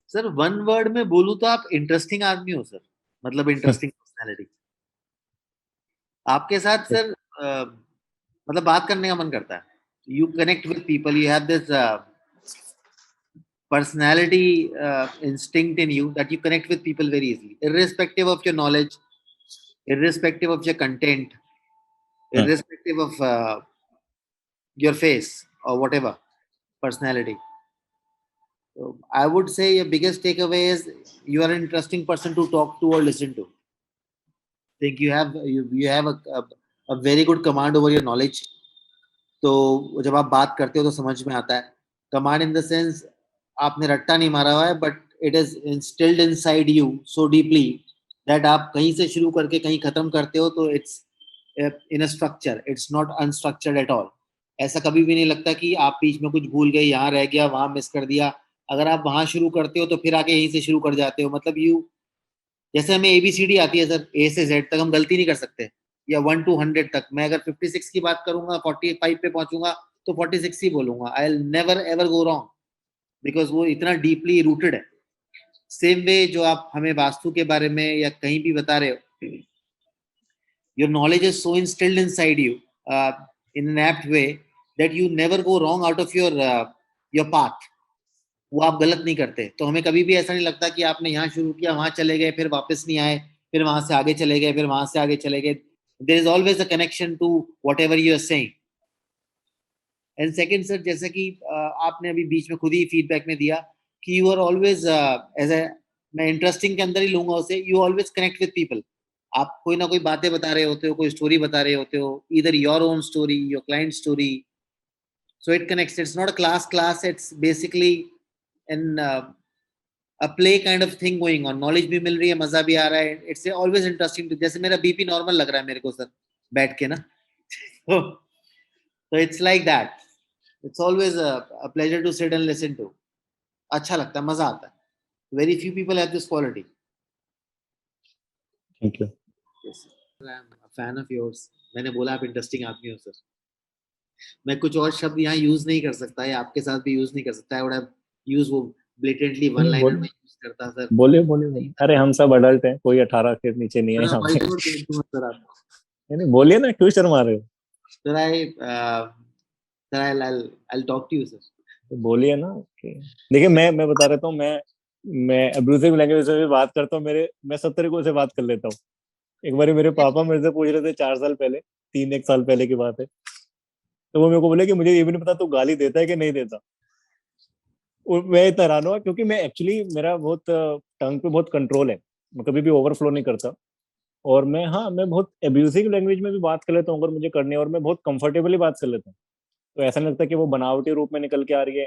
Sir one word में बोलूं तो आप इंटरेस्टिंग आदमी हो सर, मतलब इंटरेस्टिंग पर्सनैलिटी। आपके साथ सर मतलब बात करने का मन करता है। You connect with people, you have this personality instinct in you that you connect with people very easily, irrespective of your knowledge, irrespective of your content, हाँ, irrespective of your face or whatever personality. So I would say your biggest takeaway is you are an interesting person to talk to or listen to. Think you have a very good command over your knowledge. तो जब आप बात करते हो तो समझ में आता है। कमांड इन द सेंस आपने रट्टा नहीं मारा हुआ है, but it is instilled inside you so deeply that आप कहीं से शुरू करके कहीं खत्म करते हो तो it's in a structure, it's not unstructured at all. ऐसा कभी भी नहीं लगता कि आप बीच में कुछ भूल गए, यहाँ रह गया, वहां मिस कर दिया। अगर आप वहां शुरू करते हो तो फिर आके यहीं से शुरू कर जाते हो। मतलब यू, जैसे हमें एबीसीडी आती है सर, ए से जेड तक हम गलती नहीं कर सकते, या 1 to 100 तक। मैं अगर 56 की बात करूंगा, 45 पे पहुंचूंगा तो 46 ही बोलूंगा। I will never ever go wrong, because वो इतना डीपली रूटेड है। सेम वे जो आप हमें वास्तु के बारे में या कहीं भी बता रहे हो, your knowledge is so instilled in side you in an apt way that you never go wrong out of your path. वो आप गलत नहीं करते, तो हमें कभी भी ऐसा नहीं लगता कि आपने यहाँ शुरू किया, वहां चले गए, फिर वापस नहीं आए, फिर वहां से आगे चले गए, फिर वहां से आगे चले गए। There is always a connection to whatever you are saying. And second sir, जैसे कि आपने अभी बीच में खुद ही फीडबैक में दिया कि you are always as a, मैं इंटरेस्टिंग के अंदर ही लूंगा उसे, you always connect with people. आप कोई ना कोई बातें बता रहे होते हो, कोई स्टोरी बता रहे होते हो, इधर your own story, your client story. So it connects, it's not a class, it's basically in a play kind of thing going on। Knowledge भी मिल रही है, मजा भी आ रहा है, इट्स ऑलवेज इंटरेस्टिंग। जैसे मेरा बीपी नॉर्मल लग रहा है मेरे को सर बैठ के ना तो it's like that. It's always a pleasure to sit and listen to. अच्छा लगता है, मजा आता है। Very few people have this quality. Thank you. Yes sir, I am a fan of yours. मैंने बोला आप इंटरेस्टिंग आदमी हो सर। मैं कुछ और शब्द यहाँ यूज नहीं कर सकता, या आपके साथ भी यूज नहीं कर सकता। आई वुड हैव यूज वो ब्लेटेंटली वन लाइनर में यूज करता सर। बोलिए बोलिए बोलिए, अरे हम सब अडल्ट हैं, कोई 18 के नीचे नहीं है सर मैं यहाँ पे। वॉइस नोट भेज दूंगा सर आपको। नहीं नहीं, बोलिए ना, क्यों शर्मा रहे हो? Sir I sir I'll talk to you sir। तो बोलिए ना कि देखिए, मैं बता रहता हूँ, मैं अब्यूजिव लैंग्वेज से भी बात करता हूँ। मैं सब तरीकों से बात कर लेता हूँ। एक बार मेरे पापा मेरे से पूछ रहे थे 4 साल पहले, 3 एक साल पहले की बात है, तो वो मेरे को बोले कि मुझे ये भी नहीं पता तू गाली देता है कि नहीं देता। और मैं इतना हैरान हुआ, क्योंकि मैं एक्चुअली, मेरा बहुत टंग पे बहुत कंट्रोल है, मैं कभी भी ओवरफ्लो नहीं करता। और मैं, हाँ, मैं बहुत एब्यूजिव लैंग्वेज में भी बात कर लेता हूँ अगर मुझे करनी है, और मैं बहुत कंफर्टेबली बात कर लेता हूँ। तो ऐसा नहीं लगता कि वो बनावटी रूप में निकल के आ रही है।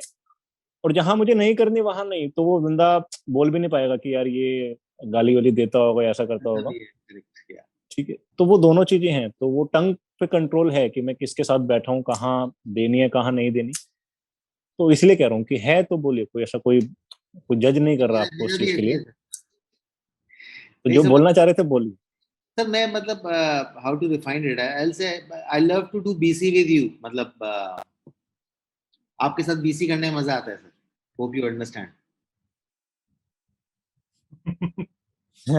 और जहां मुझे नहीं करनी वहां नहीं, तो वो बंदा बोल भी नहीं पाएगा कि यार ये गाली वाली देता होगा या ऐसा करता ऐसा होगा। भी है, करेक्ट या। ठीक है, तो वो दोनों चीजें हैं, तो वो टंग पे कंट्रोल है कि मैं किसके साथ बैठा हूँ, कहाँ देनी है कहाँ नहीं देनी। तो इसलिए कह रहा हूँ कि है तो बोलिए, कोई ऐसा कोई कोई जज नहीं कर रहा आपको मेरा उस भी चीज के एग्री लिए। है सर। तो नहीं जो सर, बोलना चाह रहे थे बोलिए। सर मैं मतलब how to define it, I say I love to do BC with you. मतलब आपके साथ बीसी करने में मजा आता है सर। Hope you understand.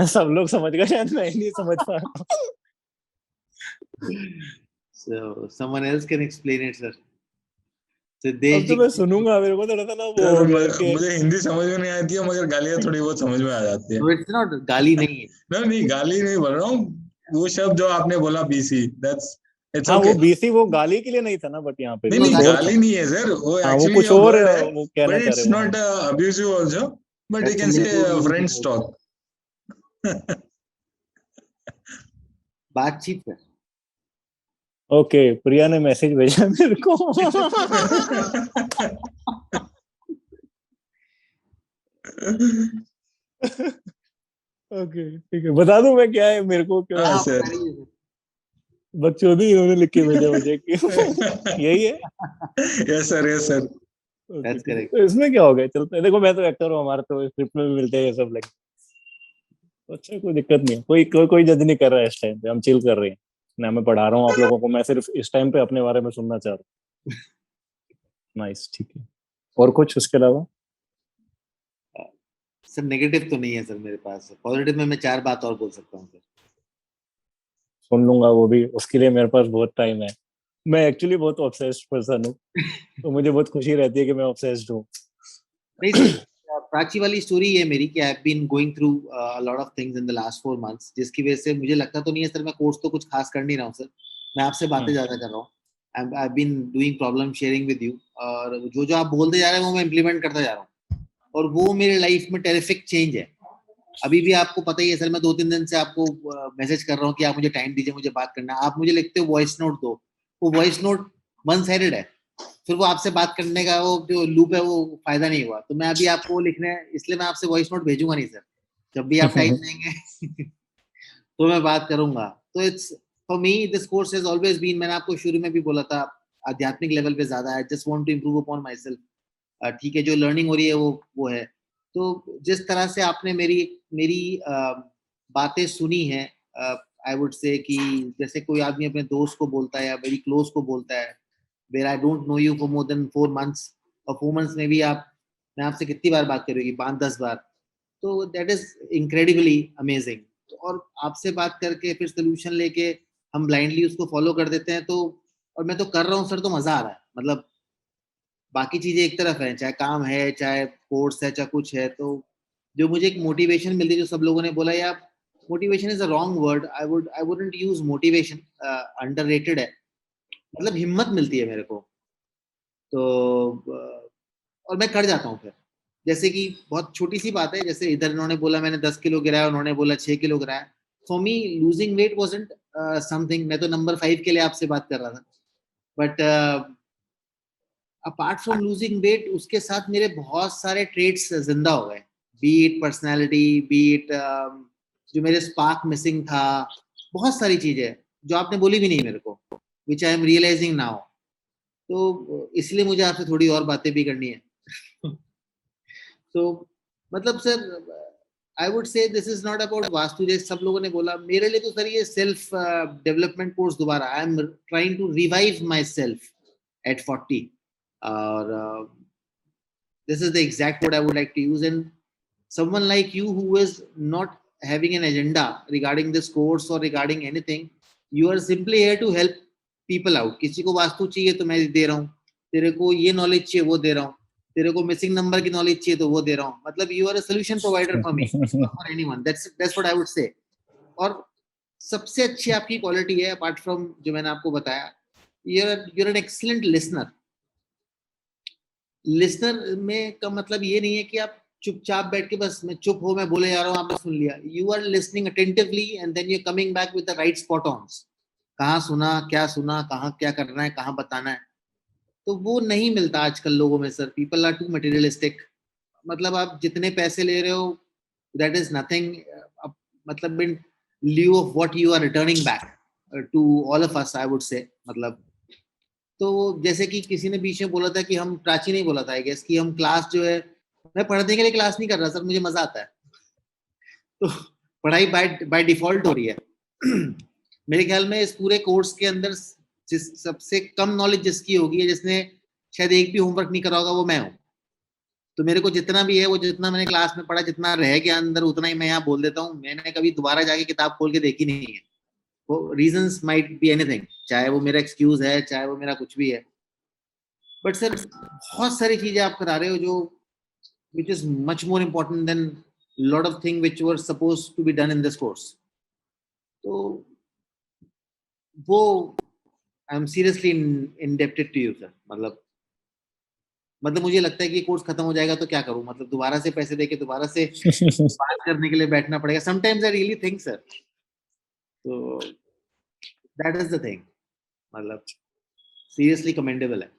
सब लोग समझ गए, शायद मैं ही नहीं समझ पा रहा हूँ। So someone else can explain it sir। अब सिद्धेश तो जी मैं को। सुनूंगा, मेरे को थोड़ा सा ना वो सर हो गया है कि मुझे हिंदी समझ में नहीं आती है, मगर गालियां थोड़ी बहुत समझ में आ जाती है। तो इट्स नॉट गाली नहीं है। नहीं नहीं, गाली नहीं बोल रहा हूँ। वो शब्द जो आपने बोला बीसी, दैट्स, इट्स हाँ, ओके। वो बीसी वो गाली के लिए नहीं था ना, बट यहाँ पे नहीं कुछ नहीं, गाली और गाली था। नहीं है सर, वो हाँ, वो एक्चुअली कुछ अ और वर्ड है। वो कहना बट चाह इट्स रहे हो, हाँ। Not abusive also, but you that's can say literal using friends of talk. बातचीत कर। ओके, प्रिया ने मैसेज भेजा मेरे को। ओके ठीक है, बता दूं मैं क्या है मेरे को, क्यों हाँ हाँ सर। बताइए सर। बकचोदी इन्होंने लिख के भेजा मुझे कि यही है। Yes sir, yes sir. Okay that's ठीक है, करेक्ट। तो इसमें क्या हो गया, चलते हैं। देखो मैं तो एक्टर हूँ, हमारे तो स्क्रिप्ट में भी मिलते हैं ये सब लाइक। अच्छा, कोई दिक्कत नहीं है, कोई जज नहीं कर रहा है इस टाइम पे, हम चिल कर रहे हैं ना। मैं पढ़ा रहा हूँ आप लोगों को, मैं सिर्फ इस टाइम पे अपने बारे में सुनना चाह रहा हूँ। नाइस, ठीक है। और कुछ उसके अलावा? सर नेगेटिव तो नहीं है सर मेरे पास, पॉजिटिव में मैं 4 बात और बोल सकता हूँ सर। सुन लूंगा वो भी, उसके लिए मेरे पास बहुत टाइम है। मैं एक्चुअली बहुत ऑब्सेस्ड पर्सन हूँ, तो मुझे बहुत खुशी रहती है कि मैं ऑब्सेस्ड हूँ। नहीं सर, प्राची वाली स्टोरी है मेरी कि I have been going through a lot of things in the last 4 months, जिसकी वजह से मुझे लगता तो नहीं है सर मैं कोर्स तो कुछ खास कर नहीं रहा हूँ सर, मैं आपसे बातें ज्यादा कर रहा हूँ। I have been doing problem sharing with you, और जो जो आप बोलते जा रहे हैं वो मैं इम्प्लीमेंट करता जा रहा हूँ, और वो मेरे लाइफ में टेरिफिक चेंज है। अभी भी आपको पता ही है सर, मैं 2-3 दिन से आपको मैसेज कर रहा हूँ कि आप मुझे टाइम दीजिए, मुझे बात करना है। आप मुझे लिखते हो वॉइस नोट दो, वो वॉइस नोट वन साइडेड है, फिर वो आपसे बात करने का वो जो लूप है वो फायदा नहीं हुआ। तो मैं अभी आपको लिखने, इसलिए मैं आपसे वॉइस नोट भेजूंगा नहीं सर, जब भी आप टाइम देंगे तो मैं बात करूंगा। तो it's for me this course has always been, मैंने आपको शुरू में भी बोला था, आध्यात्मिक लेवल पे ज्यादा है, just want to improve upon my self. ठीक है, जो लर्निंग हो रही है वो है। तो जिस तरह से आपने मेरी मेरी बातें सुनी है, आई वुड से कि जैसे कोई आदमी अपने दोस्त को बोलता है या वेरी क्लोज को बोलता है, where I don't know you for more than 4 months, और 4 months में भी आप, मैं आपसे कितनी बार बात करूंगी, 5-10 बार, तो दैट इज इनक्रेडिबली अमेजिंग। और आपसे बात करके फिर सोल्यूशन लेके हम ब्लाइंडली उसको फॉलो कर देते हैं, तो और मैं तो कर रहा हूँ सर, तो मजा आ रहा है। मतलब बाकी चीजें एक तरफ है, चाहे काम है, चाहे कोर्स है, चाहे कुछ है, तो जो मुझे एक मोटिवेशन मिलती है, जो सब लोगों ने बोला यार motivation is a wrong word, I wouldn't use motivation, underrated है, मतलब हिम्मत मिलती है मेरे को। तो और मैं कर जाता हूँ फिर, जैसे कि बहुत छोटी सी बात है, जैसे इधर इन्होंने बोला मैंने 10 किलो गिराया, उन्होंने बोला 6 किलो गिराया, for me losing weight wasn't something, मैं तो नंबर 5 के लिए आपसे बात कर रहा था, but apart from losing weight उसके साथ मेरे बहुत सारे ट्रेड्स जिंदा हो गए, B it personality, B it जो मेरे स्पार्क मिसिंग था, बहुत सारी चीजें जो आपने बोली भी नहीं मेरे को, विच आई एम रियलाइजिंग नाउ। तो इसलिए मुझे आपसे थोड़ी और बातें भी करनी है तो मतलब सर आई वुड से this is not about vastu, जैसे सब लोगों ने बोला, मेरे लिए तो सर ये सेल्फ डेवलपमेंट कोर्स दोबारा, I am trying to revive my self at 40, और this is the exact word I would like to use. And someone like you who is not having an agenda regarding this course or regarding anything, you are simply here to help people out. किसी को वास्तु चाहिए तो मैं दे रहा हूँ, तेरे को ये नॉलेज चाहिए वो दे रहा हूँ, तेरे को मिसिंग नंबर की नॉलेज चाहिए तो वो दे रहा हूँ, मतलब you are a solution provider for me, for anyone, that's what I would say. और सबसे अच्छी आपकी क्वालिटी है अपार्ट फ्रॉम जो मैंने आपको बताया, you're an excellent listener। Listener में का मतलब ये नहीं है कि आप चुपचाप बैठ के बस मैं चुप हो, मैं बोले जा रहा हूँ आपने सुन लिया, you are listening attentively and then you coming back with the right spot ons, कहाँ सुना, कहाँ क्या करना है, कहाँ बताना है। तो वो नहीं मिलता आजकल लोगों में sir, people are too materialistic, मतलब आप जितने पैसे ले रहे हो दैट इज नथिंग, मतलब in lieu of what you are returning back to all of us, I would say. मतलब तो जैसे कि किसी ने बीच में बोला था कि हम, प्राची नहीं बोला था आई गेस, कि हम क्लास जो है, मैं पढ़ने के लिए क्लास नहीं कर रहा सर, मुझे मजा आता है तो पढ़ाई बाय बाय डिफॉल्ट हो रही है मेरे ख्याल में इस पूरे कोर्स के अंदर जिस सबसे कम नॉलेज जिसकी होगी, जिसने शायद एक भी होमवर्क नहीं करा होगा, वो मैं हूँ। तो मेरे को जितना भी है, वो जितना मैंने क्लास में पढ़ा, जितना रह गया अंदर, उतना ही मैं यहाँ बोल देता हूँ। मैंने कभी दोबारा जाके किताब खोल के देखी नहीं है। वो रीजंस माइट बी एनीथिंग, चाहे वो मेरा एक्सक्यूज है, चाहे वो मेरा कुछ भी है, बट सर बहुत सारी चीजें आप करा रहे हो जो which is much more important than lot of things which were supposed to be done in this course। तो वो I am seriously indebted to you sir। मतलब मुझे लगता है कि कोर्स खत्म हो जाएगा तो क्या करूं, मतलब दोबारा से पैसे देके दोबारा से बात करने के लिए बैठना पड़ेगा, sometimes I really think sir. तो दैट इज द थिंग, मतलब सीरियसली कमेंडेबल है।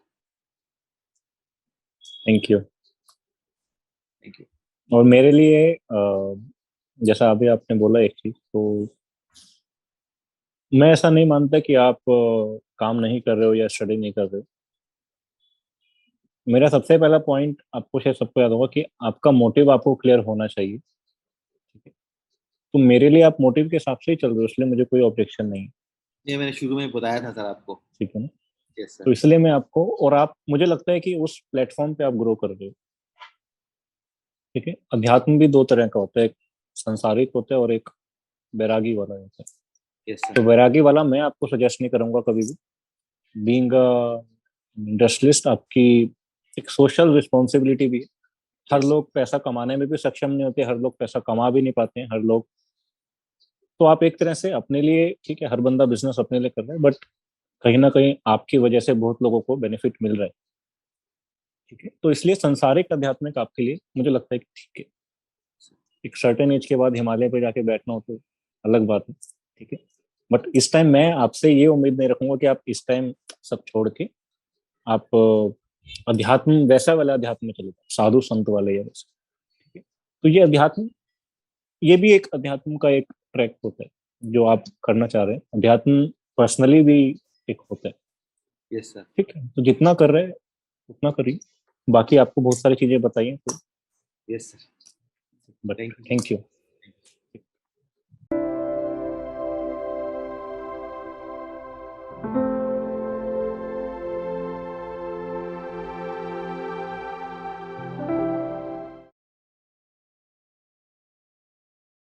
Thank you. Thank you. और मेरे लिए जैसा अभी आपने बोला एक चीज, तो मैं ऐसा नहीं मानता कि आप काम नहीं कर रहे हो या स्टडी नहीं कर रहे हो। मेरा सबसे पहला पॉइंट आपको शायद सबको याद होगा कि आपका मोटिव आपको क्लियर होना चाहिए, ठीक है? तो मेरे लिए आप मोटिव के हिसाब से ही चल रहे हो, इसलिए मुझे कोई ऑब्जेक्शन नहीं है, ये मैंने शुरू में बताया था सर आपको। ठीक है ना? यस तो सर। इसलिए मैं आपको, और आप, मुझे लगता है कि उस प्लेटफॉर्म पे आप ग्रो कर रहे हो, ठीक है। अध्यात्म भी दो तरह का होता है, एक संसारिक होता है और एक वैरागी वाला होता है। Yes, तो sir. वैरागी वाला मैं आपको सजेस्ट नहीं करूंगा कभी भी। बीइंग इंडस्ट्रियलिस्ट आपकी एक सोशल रिस्पॉन्सिबिलिटी भी है। हर Yes. लोग पैसा कमाने में भी सक्षम नहीं होते, हर लोग पैसा कमा भी नहीं पाते हैं, हर लोग। तो आप एक तरह से अपने लिए, ठीक है, हर बंदा बिजनेस अपने लिए कर रहा है, बट कहीं ना कहीं आपकी वजह से बहुत लोगों को बेनिफिट मिल रहा है। ठीक है, तो इसलिए संसारिक आध्यात्मिक आपके लिए मुझे लगता है कि ठीक है। एक सर्टेन एज के बाद हिमालय पे जाके बैठना हो तो अलग बात है। ठीक है, बट इस टाइम मैं आपसे ये उम्मीद नहीं रखूंगा कि आप इस टाइम सब छोड़ के आप अध्यात्म, वैसा वाला अध्यात्म में चले जाओ, साधु संत वाले या वैसे। ठीक है, तो ये अध्यात्म, ये भी एक अध्यात्म का एक ट्रैक होता है जो आप करना चाह रहे हैं। अध्यात्म पर्सनली भी एक होता है। Yes, sir. ठीक है, तो जितना कर रहे हैं उतना करिए। बाकी आपको बहुत सारी चीजें बताइए तो, Yes, sir. But Thank you. Thank you.